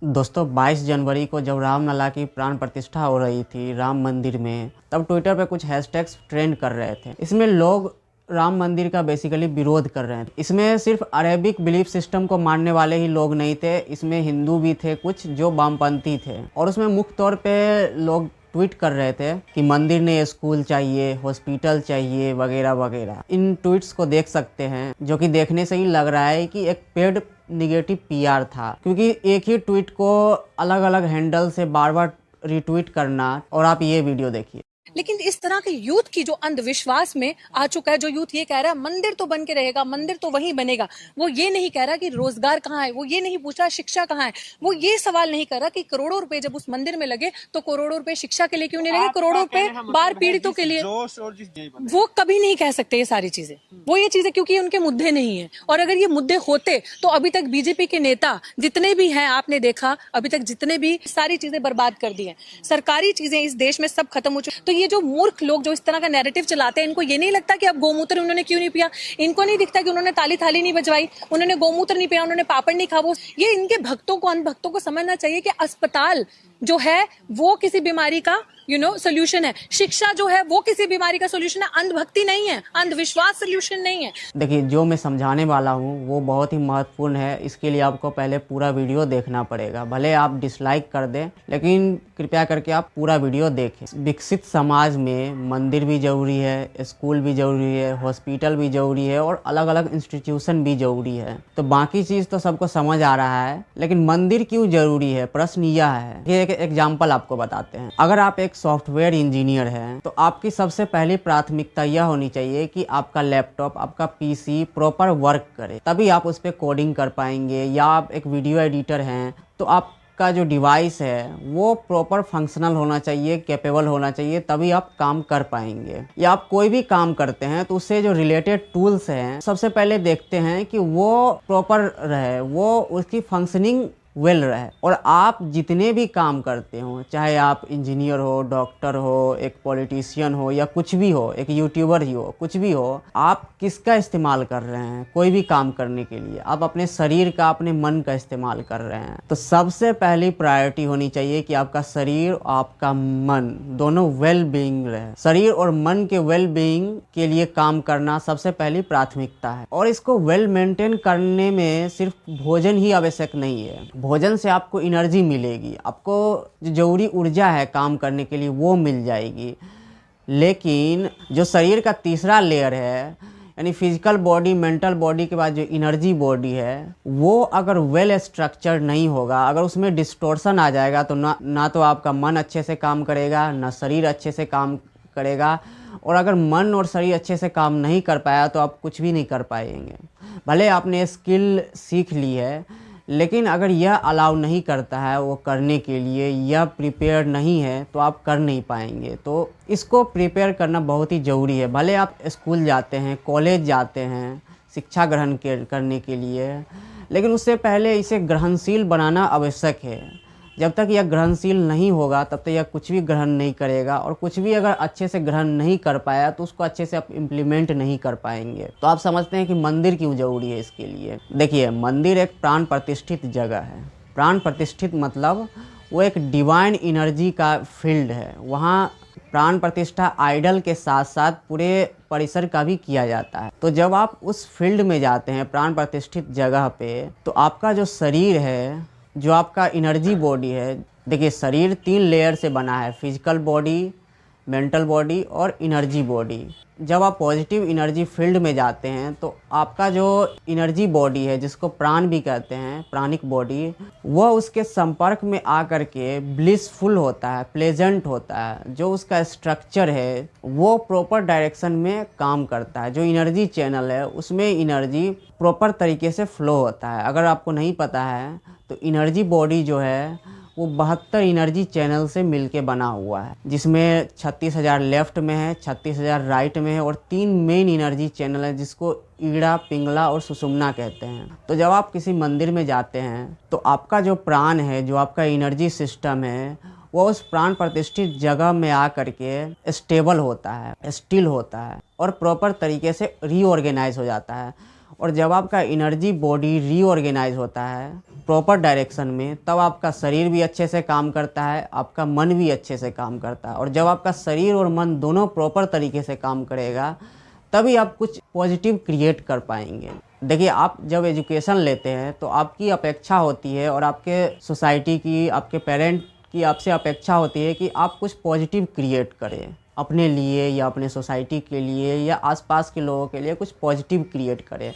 दोस्तों 22 जनवरी को जब रामलला की प्राण प्रतिष्ठा हो रही थी राम मंदिर में, तब ट्विटर पे कुछ हैशटैग्स ट्रेंड कर रहे थे। इसमें लोग राम मंदिर का बेसिकली विरोध कर रहे थे। इसमें सिर्फ अरेबिक बिलीफ सिस्टम को मानने वाले ही लोग नहीं थे, इसमें हिंदू भी थे कुछ जो वामपंथी थे। और उसमें मुख्य तौर पे लोग ट्वीट कर रहे थे कि मंदिर ने स्कूल चाहिए, हॉस्पिटल चाहिए, वगैरह वगैरह। इन ट्वीट्स को देख सकते हैं, जो कि देखने से ही लग रहा है कि एक पेड निगेटिव पीआर था, क्योंकि एक ही ट्वीट को अलग अलग हैंडल से बार बार रिट्वीट करना। और आप ये वीडियो देखिए। लेकिन इस तरह के यूथ की जो अंधविश्वास में आ चुका है, जो यूथ ये कह रहा है मंदिर तो बन के रहेगा, मंदिर तो वहीं बनेगा, वो ये नहीं कह रहा कि रोजगार कहाँ है, वो ये नहीं पूछ रहा शिक्षा कहाँ है, वो ये सवाल नहीं कर रहा कि करोड़ों रुपए जब उस मंदिर में लगे तो करोड़ों रुपए शिक्षा के लिए क्यों नहीं लगे, करोड़ों रुपए बाढ़ पीड़ितों के लिए। वो कभी नहीं कह सकते ये सारी चीजें, वो ये चीजें, क्योंकि उनके मुद्दे नहीं है। और अगर ये मुद्दे होते तो अभी तक बीजेपी के नेता जितने भी हैं, आपने देखा अभी तक जितने भी सारी चीजें बर्बाद कर दी हैं, सरकारी चीजें इस देश में सब खत्म हो चुकी। तो ये जो मूर्ख लोग जो इस तरह का नैरेटिव चलाते हैं, इनको ये नहीं लगता कि अब गोमूत्र उन्होंने क्यों नहीं पिया, इनको नहीं दिखता कि उन्होंने ताली थाली नहीं बजवाई, उन्होंने गोमूत्र नहीं पिया, उन्होंने पापड़ नहीं खाया। ये इनके भक्तों को, अंध भक्तों को समझना चाहिए कि अस्पताल जो है वो किसी बीमारी का सोल्यूशन है, शिक्षा जो है वो किसी बीमारी का सोल्यूशन है, अंधभक्ति नहीं है, अंधविश्वास सोल्यूशन नहीं है। देखिए, जो मैं समझाने वाला हूँ वो बहुत ही महत्वपूर्ण है। इसके लिए आपको पहले पूरा वीडियो देखना पड़ेगा। भले आप डिसलाइक कर दें, लेकिन कृपया करके आप पूरा वीडियो देखें। विकसित समाज में मंदिर भी जरूरी है, स्कूल भी जरूरी है, हॉस्पिटल भी जरूरी है और अलग अलग इंस्टीट्यूशन भी जरूरी है। तो बाकी चीज़ तो सबको समझ आ रहा है, लेकिन मंदिर क्यों जरूरी है, प्रश्न यह है। ये एक एग्जाम्पल आपको बताते हैं। अगर आप एक सॉफ्टवेयर इंजीनियर हैं तो आपकी सबसे पहली प्राथमिकता यह होनी चाहिए कि आपका लैपटॉप, आपका पीसी प्रॉपर वर्क करे, तभी आप उस पर कोडिंग कर पाएंगे। या आप एक वीडियो एडिटर हैं तो आपका जो डिवाइस है वो प्रॉपर फंक्शनल होना चाहिए, कैपेबल होना चाहिए, तभी आप काम कर पाएंगे। या आप कोई भी काम करते हैं तो उससे जो रिलेटेड टूल्स हैं सबसे पहले देखते हैं कि वो प्रॉपर रहे, वो उसकी फंक्शनिंग वेल रहे। और आप जितने भी काम करते हो, चाहे आप इंजीनियर हो, डॉक्टर हो, एक पॉलिटिशियन हो, या कुछ भी हो, एक यूट्यूबर ही हो, कुछ भी हो, आप किसका इस्तेमाल कर रहे हैं कोई भी काम करने के लिए? आप अपने शरीर का, अपने मन का इस्तेमाल कर रहे हैं। तो सबसे पहली प्रायोरिटी होनी चाहिए कि आपका शरीर, आपका मन दोनों वेल बीइंग रहे। शरीर और मन के वेल बीइंग के लिए काम करना सबसे पहली प्राथमिकता है। और इसको वेल मेंटेन करने में सिर्फ भोजन ही आवश्यक नहीं है। भोजन से आपको एनर्जी मिलेगी, आपको जो जरूरी ऊर्जा है काम करने के लिए वो मिल जाएगी। लेकिन जो शरीर का तीसरा लेयर है, यानी फिजिकल बॉडी, मेंटल बॉडी के बाद जो एनर्जी बॉडी है, वो अगर वेल स्ट्रक्चर्ड नहीं होगा, अगर उसमें डिस्टोर्शन आ जाएगा तो ना तो आपका मन अच्छे से काम करेगा, ना शरीर अच्छे से काम करेगा। और अगर मन और शरीर अच्छे से काम नहीं कर पाया तो आप कुछ भी नहीं कर पाएंगे। भले आपने स्किल सीख ली है, लेकिन अगर यह अलाउ नहीं करता है वो करने के लिए, यह प्रिपेयर नहीं है, तो आप कर नहीं पाएंगे। तो इसको प्रिपेयर करना बहुत ही ज़रूरी है। भले आप स्कूल जाते हैं, कॉलेज जाते हैं शिक्षा ग्रहण करने के लिए, लेकिन उससे पहले इसे ग्रहणशील बनाना आवश्यक है। जब तक यह ग्रहणशील नहीं होगा तब तक यह कुछ भी ग्रहण नहीं करेगा, और कुछ भी अगर अच्छे से ग्रहण नहीं कर पाया तो उसको अच्छे से आप इम्प्लीमेंट नहीं कर पाएंगे। तो आप समझते हैं कि मंदिर क्यों जरूरी है इसके लिए। देखिए, मंदिर एक प्राण प्रतिष्ठित जगह है। प्राण प्रतिष्ठित मतलब वो एक डिवाइन एनर्जी का फील्ड है। वहाँ प्राण प्रतिष्ठा आइडल के साथ साथ पूरे परिसर का भी किया जाता है। तो जब आप उस फील्ड में जाते हैं, प्राण प्रतिष्ठित जगह पे, तो आपका जो शरीर है, जो आपका एनर्जी बॉडी है, देखिए शरीर 3 लेयर से बना है, फिजिकल बॉडी, मेंटल बॉडी और एनर्जी बॉडी। जब आप पॉजिटिव एनर्जी फील्ड में जाते हैं तो आपका जो एनर्जी बॉडी है, जिसको प्राण भी कहते हैं, प्राणिक बॉडी, वह उसके संपर्क में आकर के ब्लिसफुल होता है, प्लेजेंट होता है। जो उसका स्ट्रक्चर है वो प्रॉपर डायरेक्शन में काम करता है। जो एनर्जी चैनल है उसमें एनर्जी प्रॉपर तरीके से फ्लो होता है। अगर आपको नहीं पता है तो एनर्जी बॉडी जो है वो 72 एनर्जी चैनल से मिलके बना हुआ है, जिसमें 36,000 लेफ्ट में है, 36,000 राइट में है, और 3 मेन एनर्जी चैनल है जिसको ईड़ा, पिंगला और सुषुम्ना कहते हैं। तो जब आप किसी मंदिर में जाते हैं तो आपका जो प्राण है, जो आपका एनर्जी सिस्टम है, वो उस प्राण प्रतिष्ठित जगह में आकर के स्टेबल होता है, स्टिल होता है और प्रॉपर तरीके से रीऑर्गेनाइज हो जाता है। और जब आपका एनर्जी बॉडी रीऑर्गेनाइज होता है प्रॉपर डायरेक्शन में, तब आपका शरीर भी अच्छे से काम करता है, आपका मन भी अच्छे से काम करता है। और जब आपका शरीर और मन दोनों प्रॉपर तरीके से काम करेगा, तभी आप कुछ पॉजिटिव क्रिएट कर पाएंगे। देखिए, आप जब एजुकेशन लेते हैं तो आपकी अपेक्षा होती है, और आपके सोसाइटी की, आपके पेरेंट की आपसे अपेक्षा होती है कि आप कुछ पॉजिटिव क्रिएट करें अपने लिए या अपने सोसाइटी के लिए या आसपास के लोगों के लिए, कुछ पॉजिटिव क्रिएट करें।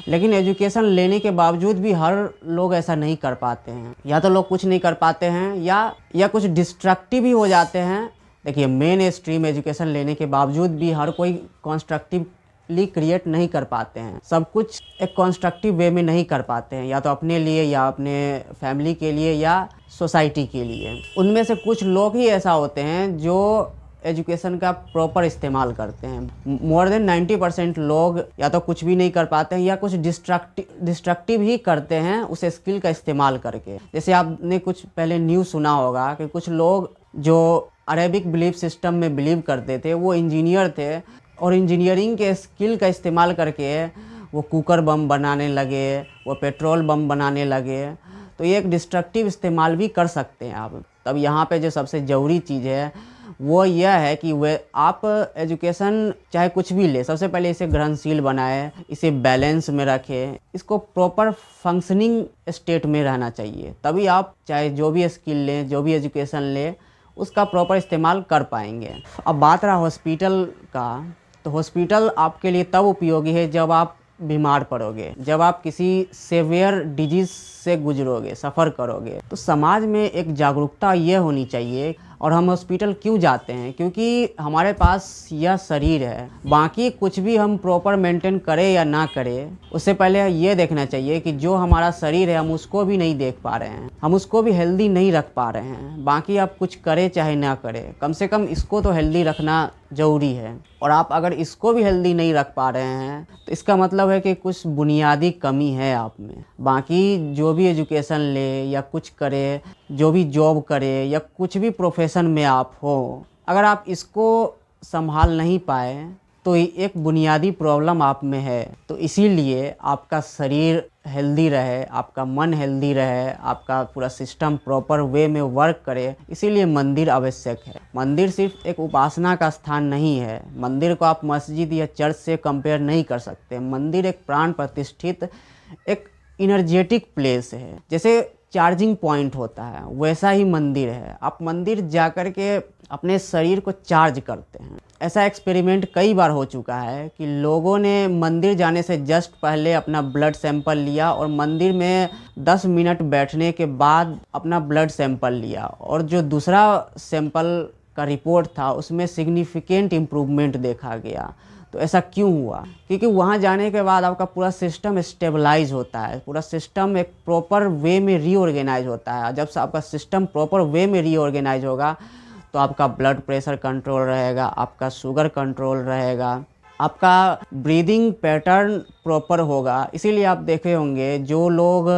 लेकिन एजुकेशन लेने के बावजूद भी हर लोग ऐसा नहीं कर पाते हैं। या तो लोग कुछ नहीं कर पाते हैं या कुछ डिस्ट्रक्टिव ही हो जाते हैं। देखिए, मेन स्ट्रीम एजुकेशन लेने के बावजूद भी हर कोई कॉन्स्ट्रक्टिवली क्रिएट नहीं कर पाते हैं, सब कुछ एक कॉन्स्ट्रक्टिव वे में नहीं कर पाते हैं, या तो अपने लिए या अपने फैमिली के लिए या सोसाइटी के लिए। उनमें से कुछ लोग ही ऐसा होते हैं जो एजुकेशन का प्रॉपर इस्तेमाल करते हैं। मोर देन 90% लोग या तो कुछ भी नहीं कर पाते हैं या कुछ डिस्ट्रक्टिव ही करते हैं उस स्किल का इस्तेमाल करके। जैसे आपने कुछ पहले न्यूज़ सुना होगा कि कुछ लोग जो अरेबिक बिलीफ सिस्टम में बिलीव करते थे, वो इंजीनियर थे, और इंजीनियरिंग के स्किल का इस्तेमाल करके वो कुकर बम बनाने लगे, वो पेट्रोल बम बनाने लगे। तो ये एक डिस्ट्रक्टिव इस्तेमाल भी कर सकते हैं आप। तब यहाँ पे जो सबसे ज़रूरी चीज़ है वो यह है कि वे आप एजुकेशन चाहे कुछ भी ले, सबसे पहले इसे ग्रहणशील बनाए, इसे बैलेंस में रखें, इसको प्रॉपर फंक्शनिंग स्टेट में रहना चाहिए। तभी आप चाहे जो भी स्किल लें, जो भी एजुकेशन लें, उसका प्रॉपर इस्तेमाल कर पाएंगे। अब बात रहा हॉस्पिटल का, तो हॉस्पिटल आपके लिए तब उपयोगी है जब आप बीमार पड़ोगे, जब आप किसी सेवियर डिजीज़ से गुजरोगे, सफ़र करोगे। तो समाज में एक जागरूकता ये होनी चाहिए। और हम हॉस्पिटल क्यों जाते हैं? क्योंकि हमारे पास यह शरीर है, बाकी कुछ भी हम प्रॉपर मेंटेन करें या ना करें, उससे पहले ये देखना चाहिए कि जो हमारा शरीर है हम उसको भी नहीं देख पा रहे हैं, हम उसको भी हेल्दी नहीं रख पा रहे हैं। बाकी आप कुछ करें चाहे ना करें, कम से कम इसको तो हेल्दी रखना ज़रूरी है। और आप अगर इसको भी हेल्दी नहीं रख पा रहे हैं तो इसका मतलब है कि कुछ बुनियादी कमी है आप में। बाकी जो भी एजुकेशन ले या कुछ करे, जो भी जॉब करे या कुछ भी प्रोफेशन में आप हो, अगर आप इसको संभाल नहीं पाए तो एक बुनियादी प्रॉब्लम आप में है। तो इसीलिए आपका शरीर हेल्दी रहे, आपका मन हेल्दी रहे, आपका पूरा सिस्टम प्रॉपर वे में वर्क करे, इसीलिए मंदिर आवश्यक है। मंदिर सिर्फ एक उपासना का स्थान नहीं है। मंदिर को आप मस्जिद या चर्च से कंपेयर नहीं कर सकते। मंदिर एक प्राण प्रतिष्ठित, एक इनर्जेटिक प्लेस है। जैसे चार्जिंग पॉइंट होता है, वैसा ही मंदिर है। आप मंदिर जाकर के अपने शरीर को चार्ज करते हैं। ऐसा एक्सपेरिमेंट कई बार हो चुका है कि लोगों ने मंदिर जाने से जस्ट पहले अपना ब्लड सैंपल लिया और मंदिर में 10 मिनट बैठने के बाद अपना ब्लड सैंपल लिया, और जो दूसरा सैंपल का रिपोर्ट था उसमें सिग्निफिकेंट इम्प्रूवमेंट देखा गया। तो ऐसा क्यों हुआ? क्योंकि वहाँ जाने के बाद आपका पूरा सिस्टम स्टेबलाइज होता है, पूरा सिस्टम एक प्रॉपर वे में रीऑर्गेनाइज होता है। जब से आपका सिस्टम प्रॉपर वे में रीऑर्गेनाइज होगा तो आपका ब्लड प्रेशर कंट्रोल रहेगा, आपका शुगर कंट्रोल रहेगा, आपका ब्रीदिंग पैटर्न प्रॉपर होगा। इसीलिए आप देखे होंगे जो लोग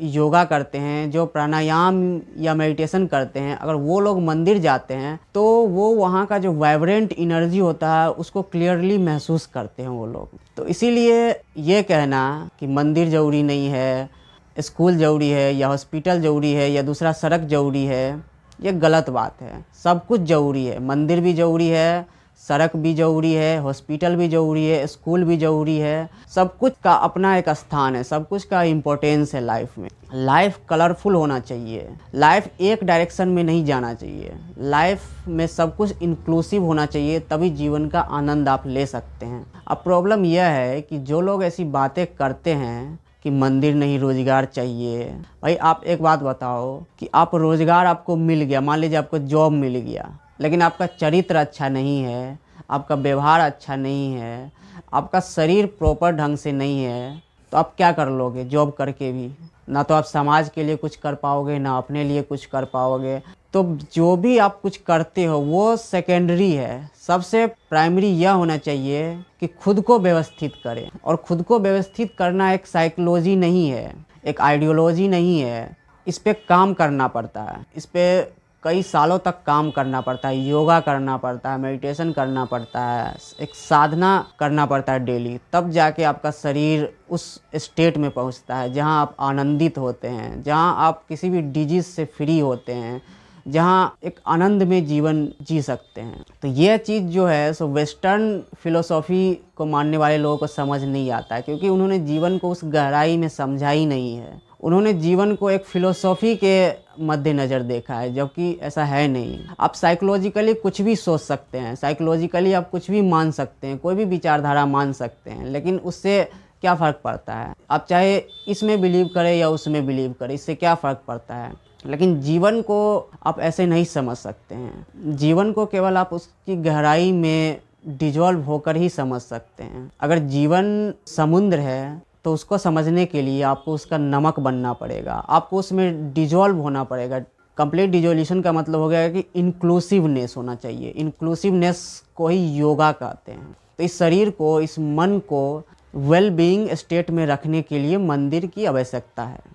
योगा करते हैं, जो प्राणायाम या मेडिटेशन करते हैं, अगर वो लोग मंदिर जाते हैं तो वो वहाँ का जो वाइब्रेंट एनर्जी होता है उसको क्लियरली महसूस करते हैं वो लोग। तो इसीलिए ये कहना कि मंदिर ज़रूरी नहीं है, स्कूल ज़रूरी है या हॉस्पिटल ज़रूरी है या दूसरा सड़क ज़रूरी है, ये गलत बात है। सब कुछ ज़रूरी है, मंदिर भी ज़रूरी है, सड़क भी ज़रूरी है, हॉस्पिटल भी ज़रूरी है, स्कूल भी ज़रूरी है। सब कुछ का अपना एक स्थान है, सब कुछ का इम्पोर्टेंस है लाइफ में। लाइफ कलरफुल होना चाहिए, लाइफ एक डायरेक्शन में नहीं जाना चाहिए, लाइफ में सब कुछ इंक्लूसिव होना चाहिए, तभी जीवन का आनंद आप ले सकते हैं। अब प्रॉब्लम यह है कि जो लोग ऐसी बातें करते हैं कि मंदिर नहीं रोज़गार चाहिए, भाई आप एक बात बताओ कि आप रोज़गार आपको मिल गया, मान लीजिए आपको जॉब मिल गया, लेकिन आपका चरित्र अच्छा नहीं है, आपका व्यवहार अच्छा नहीं है, आपका शरीर प्रॉपर ढंग से नहीं है, तो आप क्या कर लोगे जॉब करके भी? ना तो आप समाज के लिए कुछ कर पाओगे, ना अपने लिए कुछ कर पाओगे। तो जो भी आप कुछ करते हो वो सेकेंडरी है। सबसे प्राइमरी यह होना चाहिए कि खुद को व्यवस्थित करें। और खुद को व्यवस्थित करना एक साइकोलॉजी नहीं है, एक आइडियोलॉजी नहीं है, इस पे काम करना पड़ता है, इस पे कई सालों तक काम करना पड़ता है, योगा करना पड़ता है, मेडिटेशन करना पड़ता है, एक साधना करना पड़ता है डेली, तब जाके आपका शरीर उस स्टेट में पहुंचता है जहां आप आनंदित होते हैं, जहां आप किसी भी डिजीज से फ्री होते हैं, जहाँ एक आनंद में जीवन जी सकते हैं। तो यह चीज़ जो है सो वेस्टर्न फिलोसॉफी को मानने वाले लोगों को समझ नहीं आता है, क्योंकि उन्होंने जीवन को उस गहराई में समझा ही नहीं है। उन्होंने जीवन को एक फिलोसॉफी के मद्देनज़र देखा है, जबकि ऐसा है नहीं। आप साइकोलॉजिकली कुछ भी सोच सकते हैं, साइकोलॉजिकली आप कुछ भी मान सकते हैं, कोई भी विचारधारा मान सकते हैं, लेकिन उससे क्या फ़र्क पड़ता है? आप चाहे इसमें बिलीव करें या उसमें बिलीव करें, इससे क्या फ़र्क पड़ता है? लेकिन जीवन को आप ऐसे नहीं समझ सकते हैं। जीवन को केवल आप उसकी गहराई में डिजॉल्व होकर ही समझ सकते हैं। अगर जीवन समुद्र है तो उसको समझने के लिए आपको उसका नमक बनना पड़ेगा, आपको उसमें डिजॉल्व होना पड़ेगा। कंप्लीट डिजोल्यूशन का मतलब हो गया कि इंक्लूसिवनेस होना चाहिए। इंक्लूसिवनेस को ही योगा कहते हैं। तो इस शरीर को, इस मन को वेल बीइंग स्टेट में रखने के लिए मंदिर की आवश्यकता है।